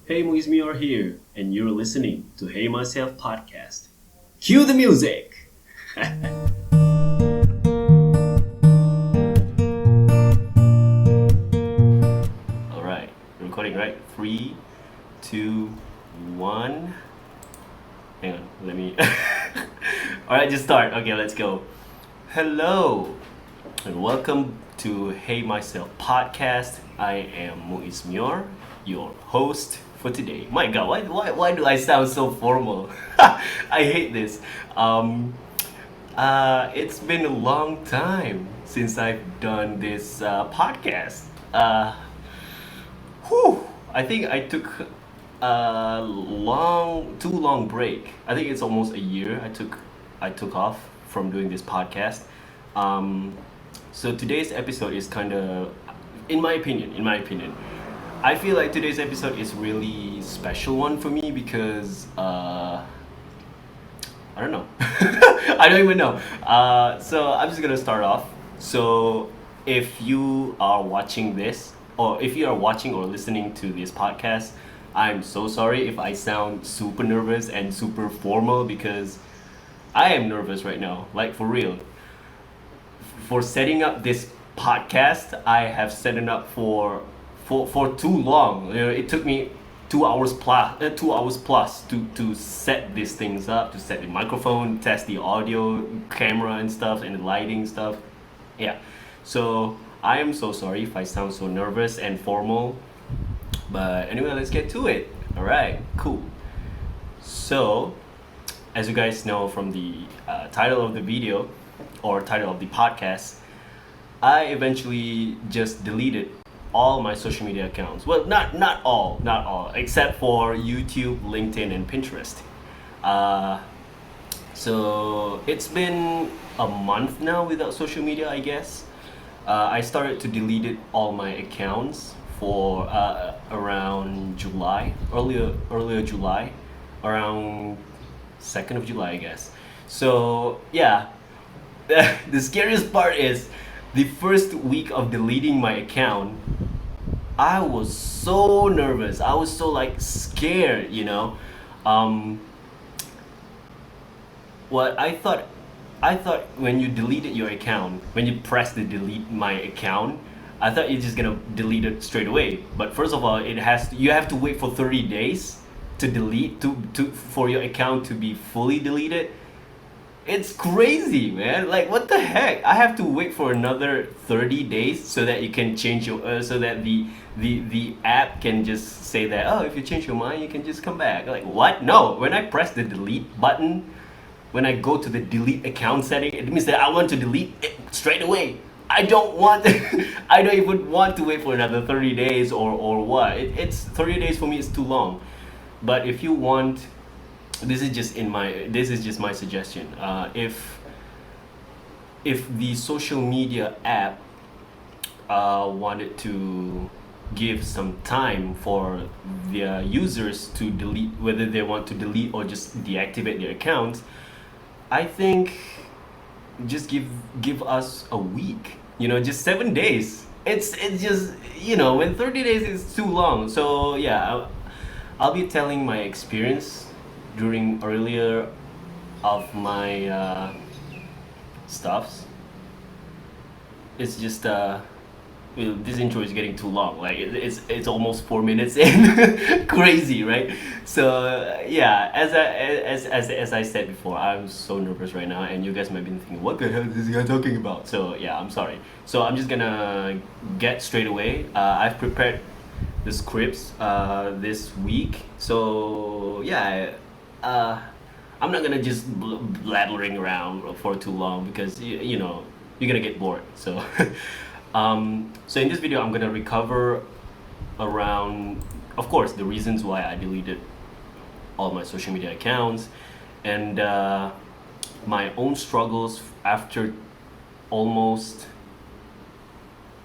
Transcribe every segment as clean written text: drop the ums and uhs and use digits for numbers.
Hey Muizmi are here, and you're listening to Hey Myself podcast. Cue the music! Alright, recording right? Three, two, one. Hang on, let me. Alright, just start. Okay, let's go. Hello, and welcome to Hey Myself podcast. I am Muiz Mior, your host for today. My god, why do I sound so formal? I hate this. It's been a long time since I've done this podcast. Whew, I think I took a too long break. I think it's almost a year I took off from doing this podcast. Um, so today's episode is kind of, in my opinion, I feel like today's episode is really special one for me because I don't know. I don't even know. So I'm just gonna start off. So if you are watching this, or if you are watching or listening to this podcast, I'm so sorry if I sound super nervous and super formal because I am nervous right now, like for real. For setting up this podcast, I have set it up for too long. You know, it took me 2 hours plus to set these things up, to set the microphone, test the audio, camera and stuff, and the lighting stuff. Yeah. So I am so sorry if I sound so nervous and formal. But anyway, let's get to it. All right, cool. So, as you guys know from the title of the video or title of the podcast, I eventually just deleted all my social media accounts. Well, not all, except for YouTube, LinkedIn, and Pinterest. Uh, so it's been a month now without social media, I guess. I started to delete all my accounts for around July, earlier July, around 2nd of July, I guess. So yeah, the scariest part is the first week of deleting my account. I was so nervous. I was so like scared, you know. Um, what I thought when you deleted your account, when you press the delete my account, I thought you're just gonna delete it straight away. But first of all, you have to wait for 30 days to delete to for your account to be fully deleted. It's crazy, man. Like, what the heck? I have to wait for another 30 days so that you can change so that the app can just say that, oh, if you change your mind, you can just come back. Like, what? No. When I press the delete button, when I go to the delete account setting, it means that I want to delete it straight away. I don't want I don't even want to wait for another 30 days or what. It's 30 days for me is too long. But if you want, this is just my suggestion. If the social media app wanted to give some time for their users to delete, whether they want to delete or just deactivate their accounts, I think just give us a week. You know, just 7 days. It's just, when 30 days is too long. So yeah, I'll be telling my experience during earlier of my stuffs. It's just well, this intro is getting too long. Like it's almost 4 minutes in. Crazy, right? So yeah, as I said before, I'm so nervous right now, and you guys might be thinking, what the hell is this guy talking about? So yeah, I'm sorry. So I'm just gonna get straight away. I've prepared the scripts this week. So yeah, I'm not gonna just blabbering around for too long because you're gonna get bored. So so in this video, I'm gonna recover around, of course, the reasons why I deleted all my social media accounts and my own struggles after almost,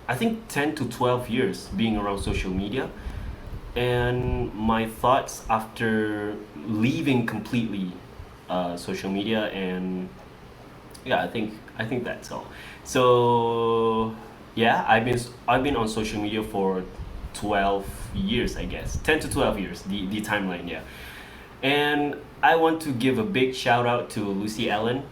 I think, 10 to 12 years being around social media, and my thoughts after leaving completely social media. And yeah, I think that's all. So yeah, I've been on social media for 12 years, I guess. 10 to 12 years, the timeline, yeah. And I want to give a big shout out to Lucy Ellen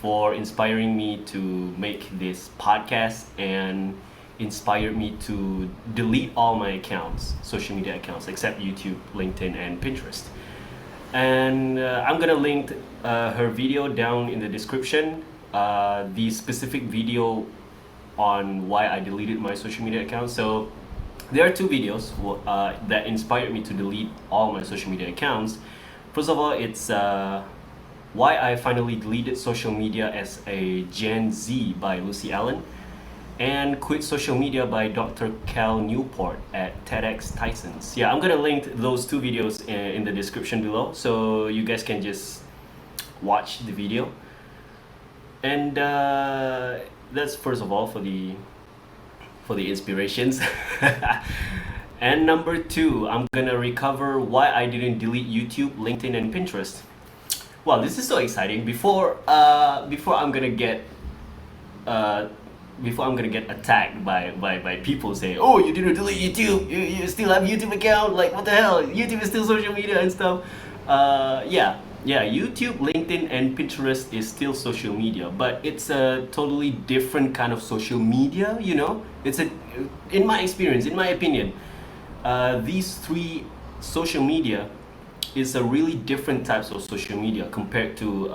for inspiring me to make this podcast and inspired me to delete all my accounts, social media accounts, except YouTube, LinkedIn, and Pinterest. And I'm gonna link her video down in the description. The specific video on why I deleted my social media account. So there are two videos that inspired me to delete all my social media accounts. First of all, it's why I finally deleted social media as a Gen Z by Lucy Allen, and Quit Social Media by Dr. Cal Newport at TEDx Tysons. Yeah, I'm gonna link those two videos in the description below, so you guys can just watch the video. And that's first of all for the inspirations. And number two, I'm gonna recover why I didn't delete YouTube, LinkedIn, and Pinterest. Wow, this is so exciting. Before I'm gonna get attacked by people saying, oh, you didn't delete YouTube, you still have YouTube account, like what the hell, YouTube is still social media and stuff. Yeah, YouTube, LinkedIn, and Pinterest is still social media, but it's a totally different kind of social media, you know? In my experience, in my opinion, these three social media is a really different types of social media compared to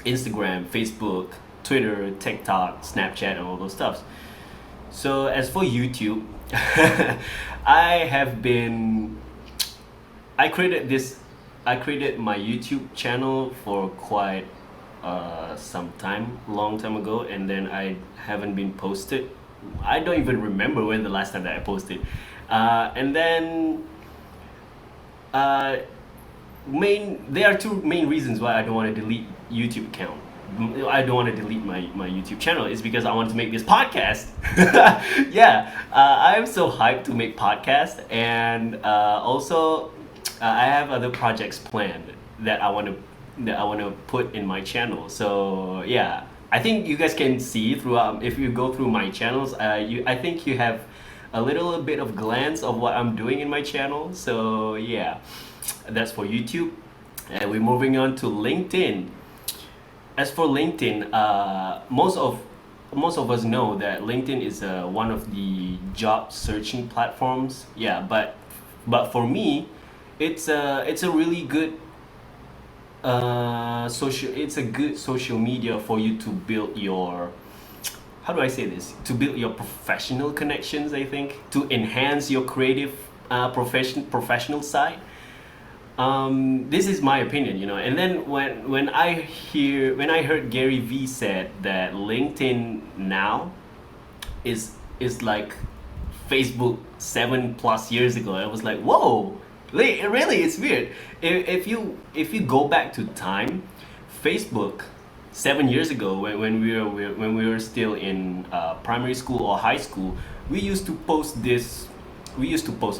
Instagram, Facebook, Twitter, TikTok, Snapchat, and all those stuffs. So as for YouTube, I created my YouTube channel for quite long time ago, and then I haven't been posted. I don't even remember when the last time that I posted. And then there are two main reasons why I don't want to delete YouTube account. I don't want to delete my YouTube channel. It's because I want to make this podcast. Yeah, I'm so hyped to make podcast, and also I have other projects planned that I want to put in my channel. So yeah, I think you guys can see throughout. If you go through my channels, I think you have a little bit of glance of what I'm doing in my channel. So yeah, that's for YouTube, and we're moving on to LinkedIn. As for LinkedIn, most of us know that LinkedIn is one of the job searching platforms. Yeah, but for me, it's a really good it's a good social media for you to build your, how do I say this, to build your professional connections, I think, to enhance your creative professional side. This is my opinion, you know. And then when I heard Gary Vee said that LinkedIn now is like Facebook 7+ years ago, I was like, whoa, really, it's weird. If you go back to time, Facebook 7 years ago, when we were still in primary school or high school, we used to post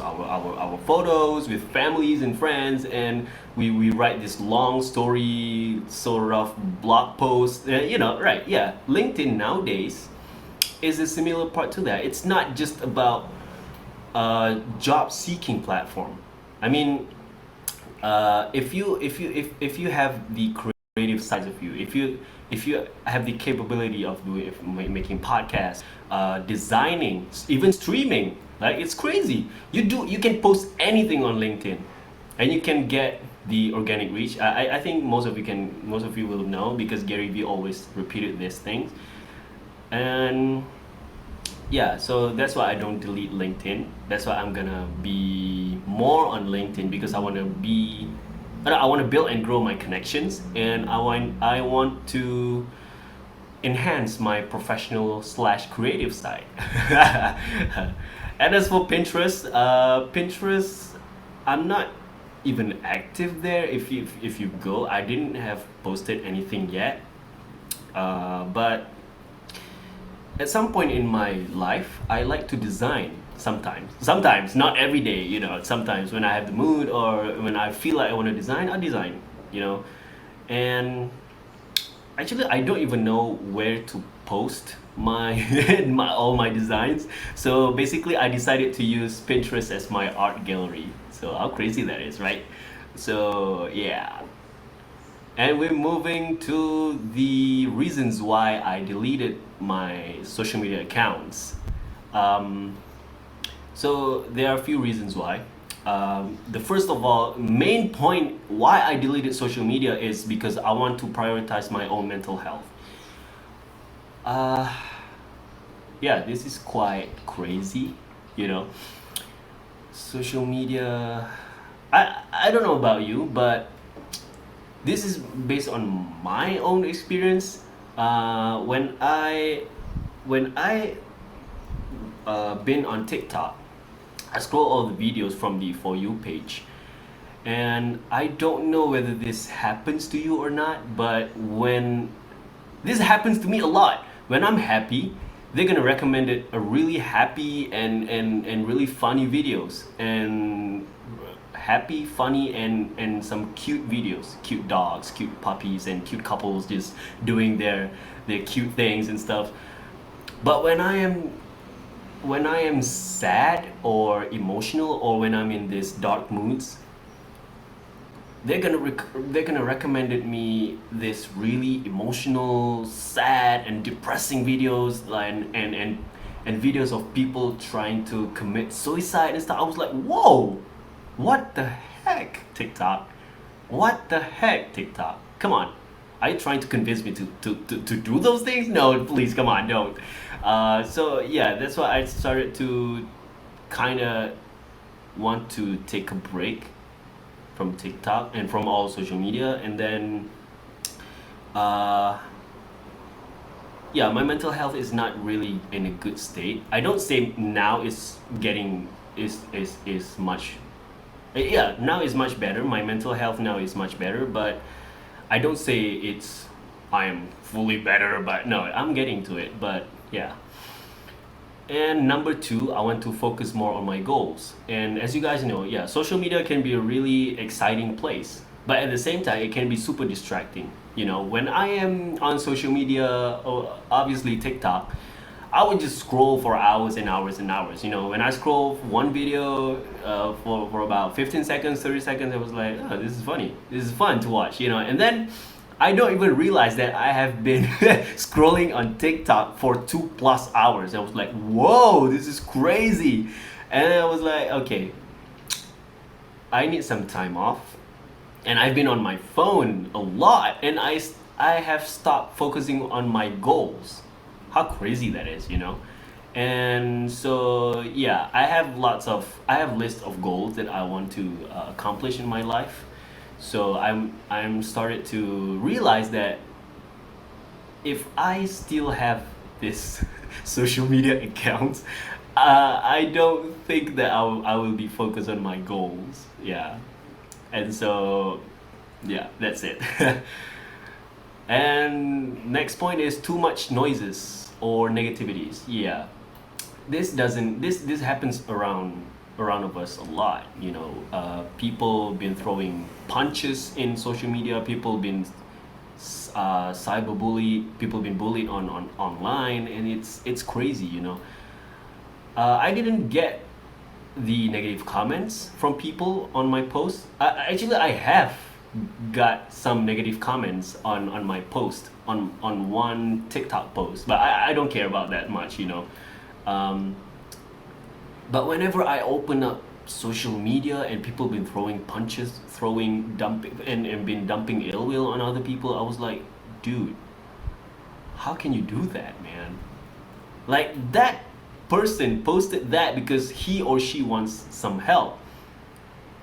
our photos with families and friends, and we write this long story sort of blog post, you know, right? Yeah, LinkedIn nowadays is a similar part to that. It's not just about job seeking platform. I mean, if you have the creative sides of you, if you have the capability of making podcasts, designing, even streaming, like it's crazy. You can post anything on LinkedIn, and you can get the organic reach. I think most of you will know, because Gary Vee always repeated these things. And yeah, so that's why I don't delete LinkedIn. That's why I'm gonna be more on LinkedIn, because I want to build and grow my connections, and I want to enhance my professional / creative side. And as for Pinterest, I'm not even active there. If you go, I didn't have posted anything yet, but at some point in my life, I like to design sometimes, not every day, you know. Sometimes when I have the mood, or when I feel like I want to design, I'll design, you know. And actually, I don't even know where to post my, all my designs. So basically, I decided to use Pinterest as my art gallery. So how crazy that is, right? So yeah, and we're moving to the reasons why I deleted my social media accounts. Um, so there are a few reasons why. The first of all, main point why I deleted social media is because I want to prioritize my own mental health. Uh, yeah, this is quite crazy, you know. Social media. I don't know about you, but this is based on my own experience. When I been on TikTok, I scroll all the videos from the For You page, and I don't know whether this happens to you or not, but when this happens to me a lot, when I'm happy, they're gonna recommend it a really happy and really funny videos, and happy, funny, and some cute videos, cute dogs, cute puppies, and cute couples just doing their cute things and stuff. But when I am sad or emotional, or when I'm in this dark moods, they're gonna recommend it me this really emotional, sad, and depressing videos, like, and videos of people trying to commit suicide and stuff. I was like, whoa, what the heck, TikTok? What the heck, TikTok? Come on. Are you trying to convince me to do those things? No, please, come on, don't. So yeah, that's why I started to kind of want to take a break from TikTok and from all social media, and then uh, yeah, my mental health is not really in a good state. I don't say now is getting is much. Yeah, now is much better. My mental health now is much better, but I don't say it's I am fully better, but no, I'm getting to it. But yeah. And number two, I want to focus more on my goals. And as you guys know, yeah, social media can be a really exciting place, but at the same time, it can be super distracting. You know, when I am on social media, or obviously TikTok, I would just scroll for hours and hours and hours. You know, when I scroll one video for about 15 seconds, 30 seconds, I was like, oh, this is funny. This is fun to watch, you know. And then I don't even realize that I have been scrolling on TikTok for 2+ hours. I was like, whoa, this is crazy. And I was like, okay, I need some time off. And I've been on my phone a lot, and I have stopped focusing on my goals. How crazy that is, you know? And so yeah, I have list of goals that I want to accomplish in my life. So I'm started to realize that if I still have this social media account, I don't think that I will be focused on my goals. Yeah, and so yeah, that's it. And next point is too much noises or negativities. Yeah, this happens around of us a lot. You know, people been throwing punches in social media. People been cyberbullied. People been bullied on online, and it's crazy. You know, I didn't get the negative comments from people on my post. Actually, I have got some negative comments on my post on one TikTok post, but I don't care about that much, you know. Um, but whenever I open up social media and people been throwing punches, throwing dumping and been dumping ill will on other people, I was like, dude, how can you do that, man? Like that person posted that because he or she wants some help.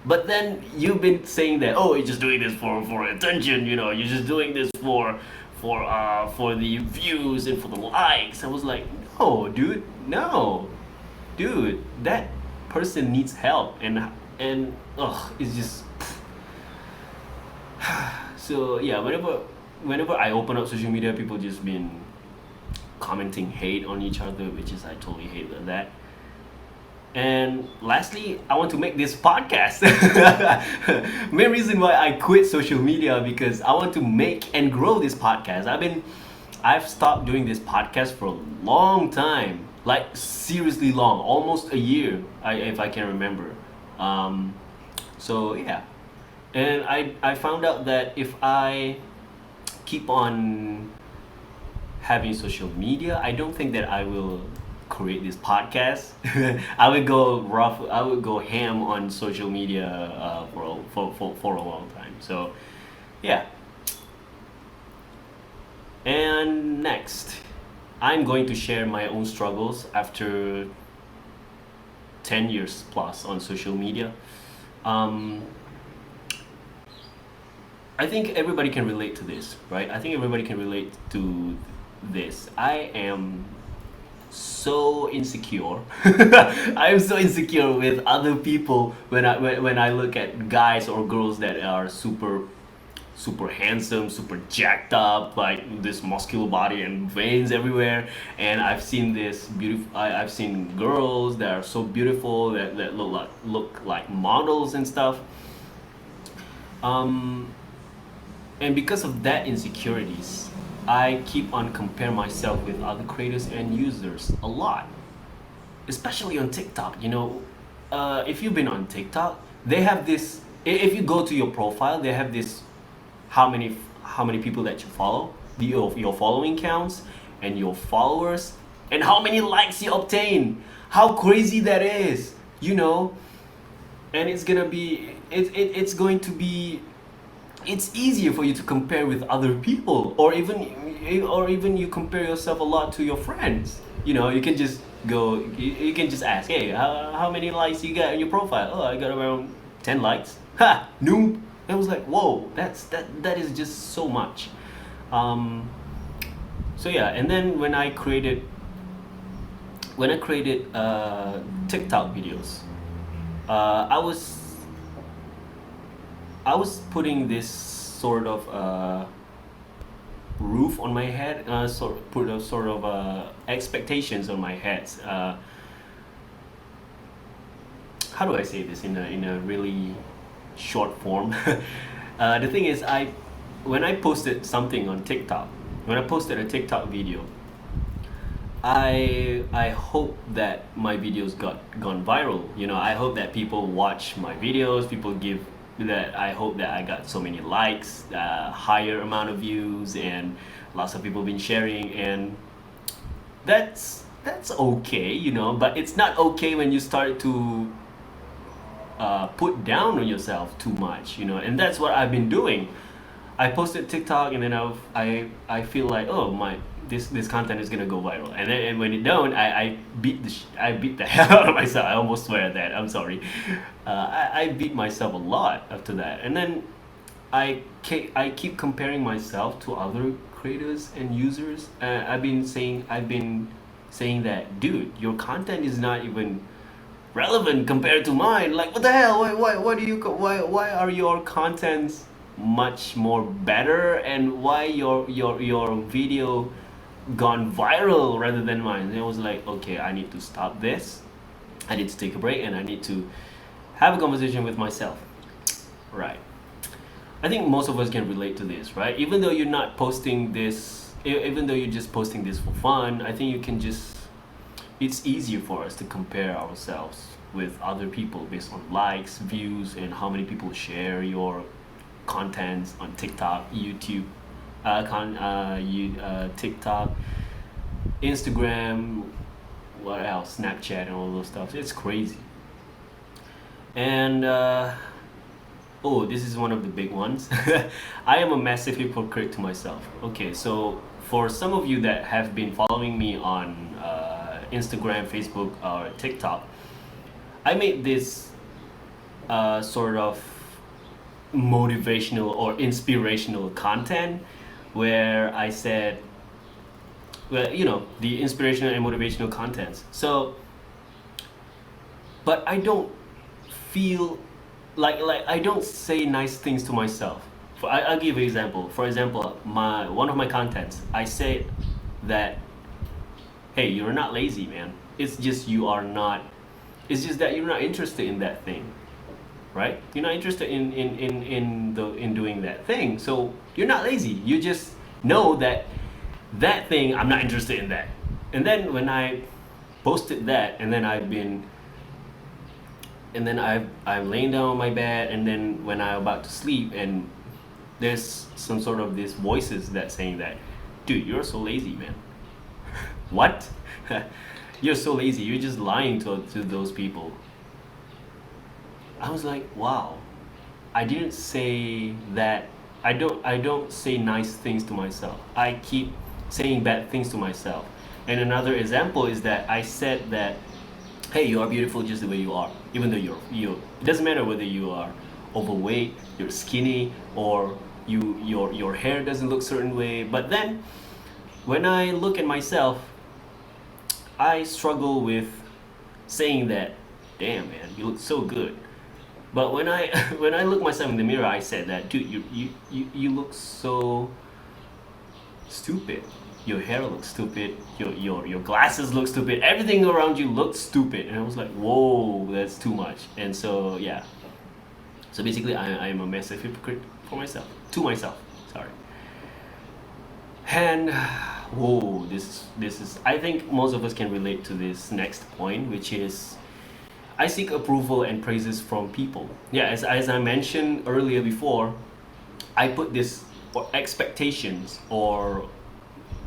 But then you've been saying that, oh, you're just doing this for attention, you know, you're just doing this for the views and for the likes. I was like, no, dude, no, dude, that person needs help, and ugh, it's just so yeah. Whenever I open up social media, people just been commenting hate on each other, which is I totally hate that. And lastly, I want to make this podcast. Main reason why I quit social media because I want to make and grow this podcast. I've stopped doing this podcast for a long time, like seriously long, almost a year, if I can remember. Um, so yeah, and I found out that if I keep on having social media, I don't think that I will create this podcast. I would go rough. I would go ham on social media for a long time. So yeah. And next, I'm going to share my own struggles after 10 years plus on social media. Um, I think everybody can relate to this, right? I think everybody can relate to this. I am so insecure. I'm so insecure with other people when I look at guys or girls that are super handsome, super jacked up, like this muscular body and veins everywhere. And I've seen this beautiful. I've seen girls that are so beautiful that look like models and stuff. Um, and because of that insecurities, I keep on comparing myself with other creators and users a lot, especially on TikTok. If you've been on TikTok, they have this. If you go to your profile, they have this how many people that you follow, your following counts, and your followers, and how many likes you obtain. How crazy that is, and it's going to be it's easier for you to compare with other people, or even you compare yourself a lot to your friends. You can just go, you can just ask, hey, how many likes you got in your profile? Oh, I got around 10 likes. Ha, noob. I was like, whoa, that is just so much. um, so yeah, and then when I created TikTok videos, I was putting this sort of roof on my head, put a sort of expectations on my head. How do I say this in a really short form? The thing is, when I posted something on TikTok, when I posted a TikTok video, I hope that my videos gone viral. I hope that people watch my videos. People give that. I hope that I got so many likes, higher amount of views, and lots of people been sharing, and that's okay, But it's not okay when you start to put down on yourself too much, And that's what I've been doing. I posted TikTok, and then I feel like, oh my, this content is gonna go viral, and when it don't, I beat the hell out of myself. I almost swear at that. I'm sorry. I beat myself a lot after that, and then I keep comparing myself to other creators and users. I've been saying that, dude, your content is not even relevant compared to mine. Like, what the hell? Why are your contents much more better, and why your video gone viral rather than mine? And I was like, okay, I need to stop this. I need to take a break, and I need to have a conversation with myself. Right. I think most of us can relate to this, right? Even though you're not posting this, even though you're just posting this for fun, I think it's easier for us to compare ourselves with other people based on likes, views, and how many people share your contents on TikTok, YouTube, TikTok, Instagram, what else? Snapchat and all those stuff. It's crazy. And oh, this is one of the big ones. I am a massive hypocrite to myself. Okay, so for some of you that have been following me on Instagram, Facebook, or TikTok, I made this sort of motivational or inspirational content where I said, well, the inspirational and motivational contents. So, but I don't feel like I don't say nice things to myself. I'll give you an example. For example, one of my contents, I say that, hey, you're not lazy, man. It's just you are not. It's just that you're not interested in that thing, right? You're not interested in doing that thing. So you're not lazy. You just know that that thing, I'm not interested in that. And then when I posted that, and then I'm laying down on my bed, and then when I'm about to sleep, and there's some sort of these voices that saying that, dude, you're so lazy, man. What? You're so lazy. You're just lying to those people. I was like, wow. I didn't say that. I don't say nice things to myself. I keep saying bad things to myself. And another example is that I said that, hey, you are beautiful just the way you are. Even though you, it doesn't matter whether you are overweight, you're skinny, or your hair doesn't look certain way. But then when I look at myself, I struggle with saying that, damn man, you look so good. But when I when I look myself in the mirror, I said that, dude, you look so stupid. Your hair looks stupid. Your glasses look stupid. Everything around you looks stupid. And I was like, whoa, that's too much. And so yeah. So basically, I am a massive hypocrite for myself, to myself. Sorry. And whoa, this is. I think most of us can relate to this next point, which is I seek approval and praises from people. Yeah, as I mentioned earlier before, I put this or expectations or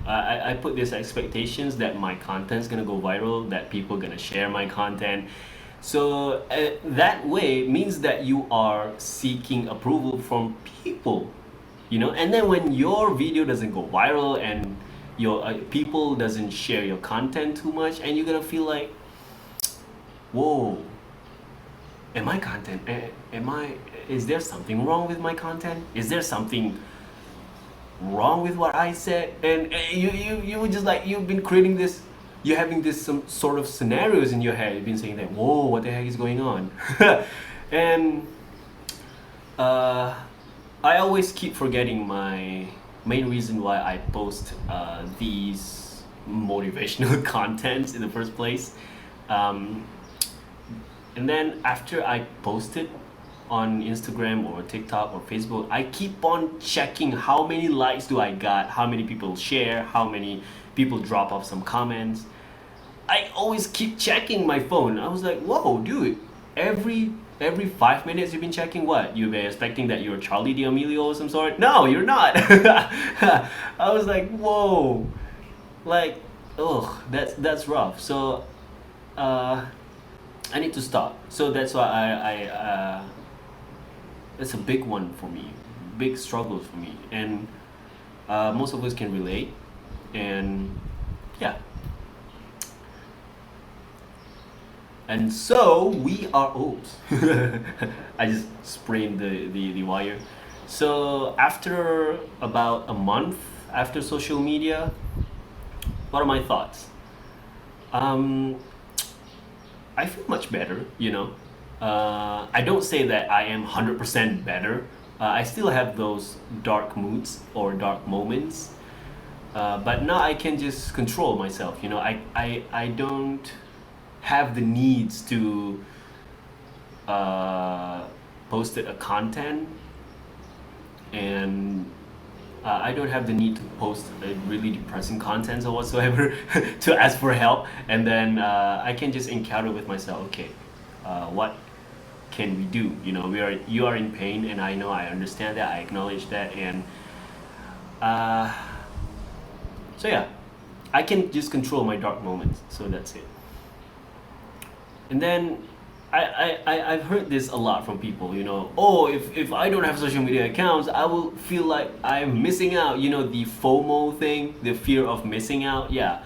I put these expectations that my content's gonna go viral, that people gonna share my content. So that way means that you are seeking approval from people, And then when your video doesn't go viral and your people doesn't share your content too much, and you're gonna feel like, whoa, am my content? Am I? Is there something wrong with my content? Is there something wrong with what I said? And you were just like you've been creating this. You're having this some sort of scenarios in your head. You've been saying that, whoa, what the heck is going on? And uh, I always keep forgetting my main reason why I post these motivational contents in the first place. Um, and then after I post it on Instagram or TikTok or Facebook, I keep on checking how many likes do I got, how many people share, how many people drop off some comments. I always keep checking my phone. I was like, whoa, dude, every 5 minutes you've been checking what? You've been expecting that you're Charlie D'Amelio or some sort? No, you're not. I was like, whoa, like, oh, that's rough. So I need to stop. So that's why it's a big one for me, big struggle for me, and most of us can relate. And yeah, and so we are. Oops, I just sprained the wire. So after about a month after social media, what are my thoughts? Um, I feel much better. I don't say that I am 100% better. I still have those dark moods or dark moments. But now I can just control myself. I don't have the needs to uh, post a content, and I don't have the need to post a really depressing content or whatsoever to ask for help. And then I can just encounter with myself. Okay, what can we do? You are in pain, and I know, I understand that, I acknowledge that, and uh, so yeah, I can just control my dark moments. So that's it. And then I've heard this a lot from people. Oh, if I don't have social media accounts, I will feel like I'm missing out. The FOMO thing, the fear of missing out. Yeah.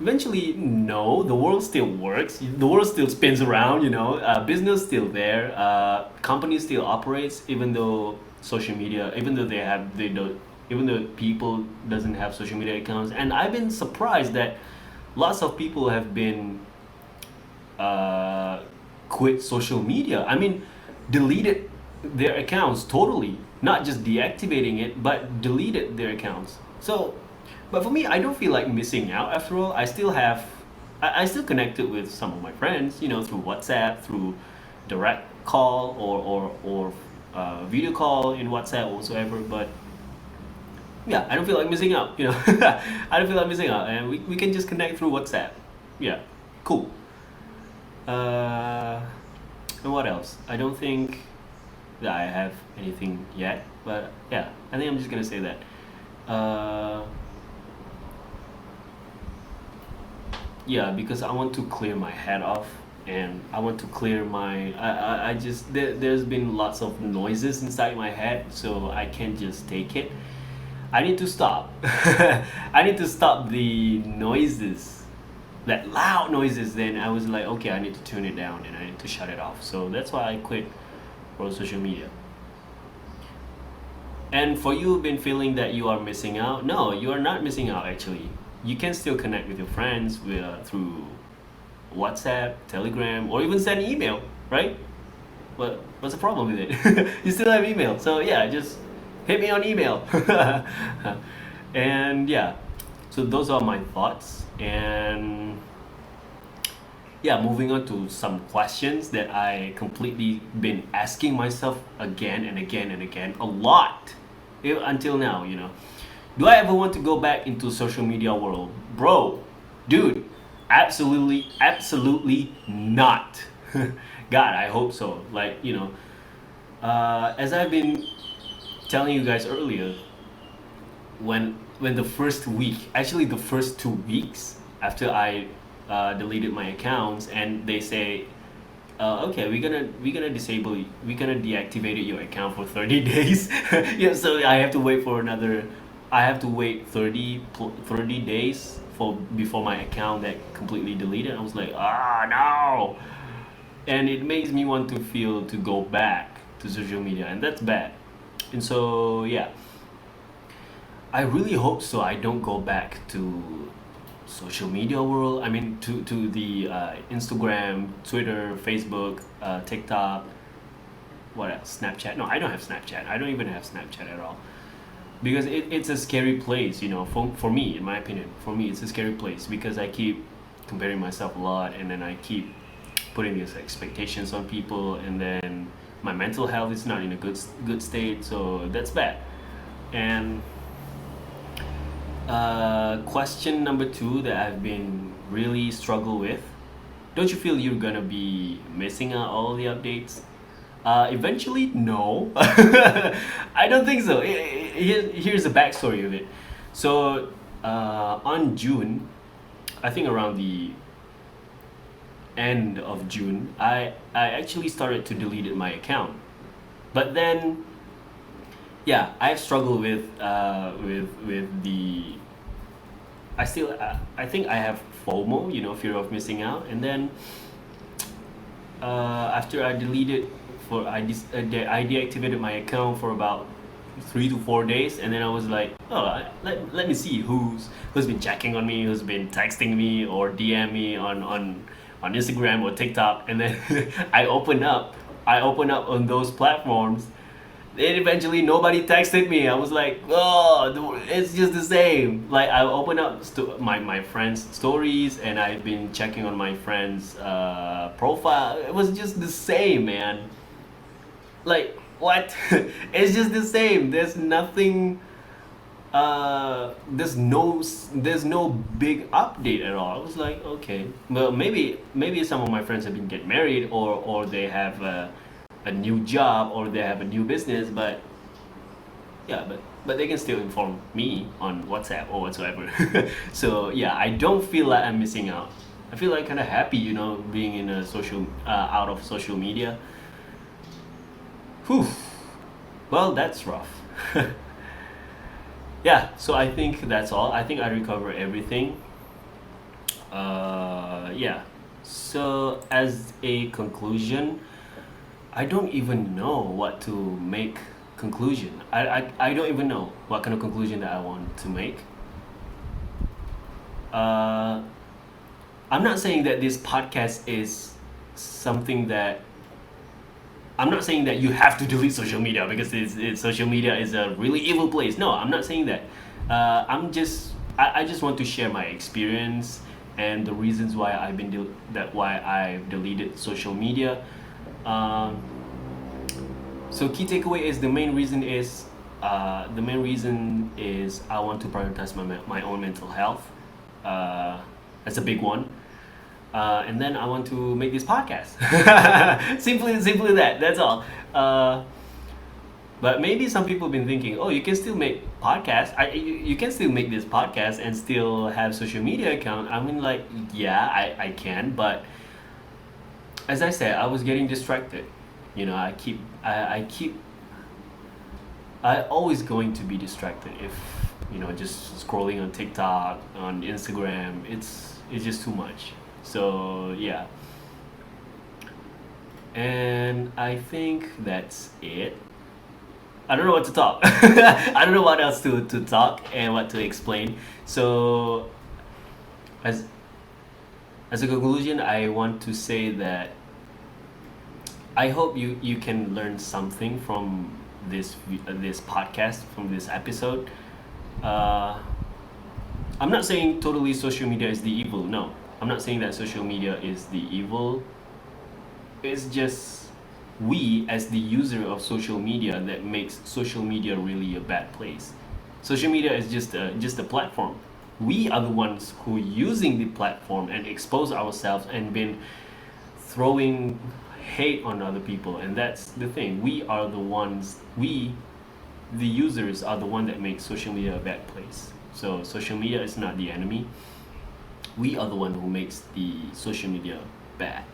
Eventually, no, the world still works. The world still spins around. Business still there. Company still operates, even though social media, they don't, even though people doesn't have social media accounts. And I've been surprised that lots of people have been uh, quit social media. I mean, deleted their accounts totally, not just deactivating it, but deleted their accounts. So, but for me, I don't feel like missing out. After all, I still connected with some of my friends, through WhatsApp, through direct call or video call in WhatsApp or whatsoever. But yeah, I don't feel like missing out, you know. I don't feel like missing out, and we can just connect through WhatsApp. Yeah, cool. Uh, and what else? I don't think that I have anything yet, but yeah, I think I'm just gonna say that. Uh, yeah, because I want to clear my head off, and I want to clear my. I just there's been lots of noises inside my head, so I can't just take it. I need to stop. I need to stop the noises, that loud noises. Then I was like, okay, I need to tune it down and I need to shut it off. So that's why I quit for social media. And for you who've been feeling that you are missing out, no, you are not missing out actually. You can still connect with your friends through WhatsApp, Telegram, or even send email, right? What's the problem with it? You still have email. So yeah, just hit me on email. And yeah, so those are my thoughts. And yeah, moving on to some questions that I completely been asking myself again and again and again a lot until now, you know. Do I ever want to go back into social media world? Bro, dude, absolutely, absolutely not. God, I hope so. Like, you know, as I've been telling you guys earlier, when the first week, actually the first 2 weeks after I deleted my accounts, and they say, okay, we're gonna disable, we're gonna deactivate your account for 30 days. Yeah, so I have to wait for another. I have to wait 30 days for before my account that completely deleted. I was like, ah, no, and it makes me want to feel to go back to social media, and that's bad. And so yeah, I really hope so. I don't go back to social media world. I mean, to the Instagram, Twitter, Facebook, TikTok. What else? Snapchat? No, I don't have Snapchat. I don't even have Snapchat at all because it's a scary place. You know, for me, in my opinion, for me, it's a scary place because I keep comparing myself a lot, and then I keep putting these expectations on people, and then my mental health is not in a good state. So that's bad. And question number two that I've been really struggle with. Don't you feel you're gonna be missing out all the updates? Eventually, no. I don't think so. Here's the backstory of it. So on June, I think around the end of June, I actually started to delete my account. But then yeah, I've struggled with the. I think I have FOMO, you know, fear of missing out, and then after I deleted I deactivated my account for about 3 to 4 days, and then I was like, oh, let me see who's been checking on me, who's been texting me or DM me on Instagram or TikTok, and then I open up on those platforms. Then eventually nobody texted me. I was like, oh, it's just the same. Like I open up my friends' stories, and I've been checking on my friends' profile. It was just the same, man. Like what? It's just the same. There's nothing. There's no big update at all. I was like, okay, well maybe some of my friends have been get married, or they have a new job, or they have a new business, but yeah, but they can still inform me on WhatsApp or whatsoever. So yeah, I don't feel like I'm missing out. I feel like kind of happy, you know, being in a social out of social media. Whew. Well, that's rough. Yeah, so I think that's all. I think I recovered everything. Yeah. So as a conclusion, I don't even know what to make conclusion. I don't even know what kind of conclusion that I want to make. Uh, I'm not saying that this podcast is something that I'm not saying that you have to delete social media because social media is a really evil place. No, I'm not saying that. I just want to share my experience and the reasons why why I've deleted social media. Um, so key takeaway is the main reason is The main reason is I want to prioritize my own mental health. That's a big one. And then I want to make this podcast. Simply that. That's all. But maybe some people have been thinking, oh, you can still make podcasts. You can still make this podcast and still have social media account. I mean, like, yeah, I can. But as I said, I was getting distracted. You know, I always going to be distracted if, you know, just scrolling on TikTok, on Instagram. It's just too much. So yeah. And I think that's it. I don't know what to talk. I don't know what else to talk and what to explain. So as as a conclusion, I want to say that I hope you can learn something from this podcast, from this episode. Uh, I'm not saying totally social media is the evil. No, I'm not saying that social media is the evil. It's just we as the user of social media that makes social media really a bad place. Social media is just a platform. We are the ones who using the platform and expose ourselves and been throwing hate on other people, and that's the thing. We are the ones, we the users are the one that makes social media a bad place. So social media is not the enemy. We are the one who makes the social media bad.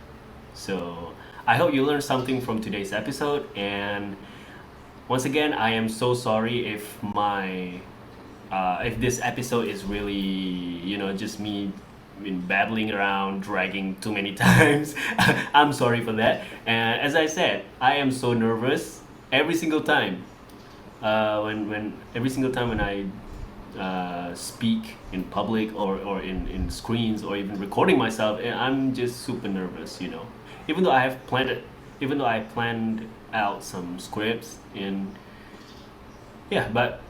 So I hope you learned something from today's episode, and once again, I am so sorry if this episode is really, just me been battling around, dragging too many times. I'm sorry for that. And as I said, I am so nervous every single time. When every single time when I speak in public or in screens or even recording myself, I'm just super nervous. Even though I have planned it, even though I planned out some scripts and yeah, but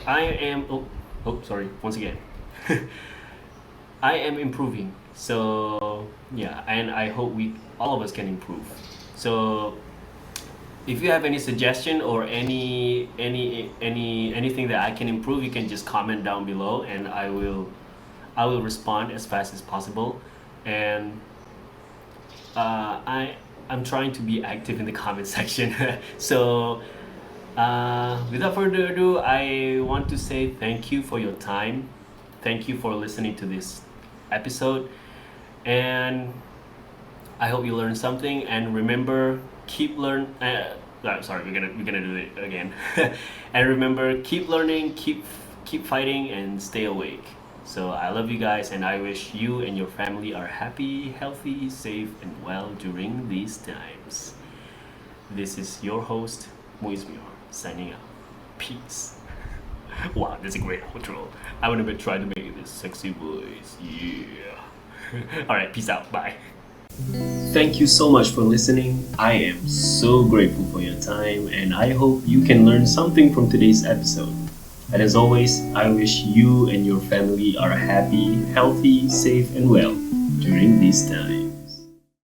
I am. Sorry. Once again, I am improving. So yeah, and I hope all of us can improve. So if you have any suggestion or anything that I can improve, you can just comment down below, and I will respond as fast as possible. And I'm trying to be active in the comment section. So without further ado, I want to say thank you for your time. Thank you for listening to this episode, and I hope you learned something. And remember, keep learn. Sorry, we're gonna do it again. And remember, keep learning, keep fighting, and stay awake. So I love you guys, and I wish you and your family are happy, healthy, safe, and well during these times. This is your host, Muizmyor, signing out. Peace. Wow, that's a great outro. I want to try to make it this sexy voice. Yeah. Alright, peace out. Bye. Thank you so much for listening. I am so grateful for your time, and I hope you can learn something from today's episode. And as always, I wish you and your family are happy, healthy, safe, and well during this time.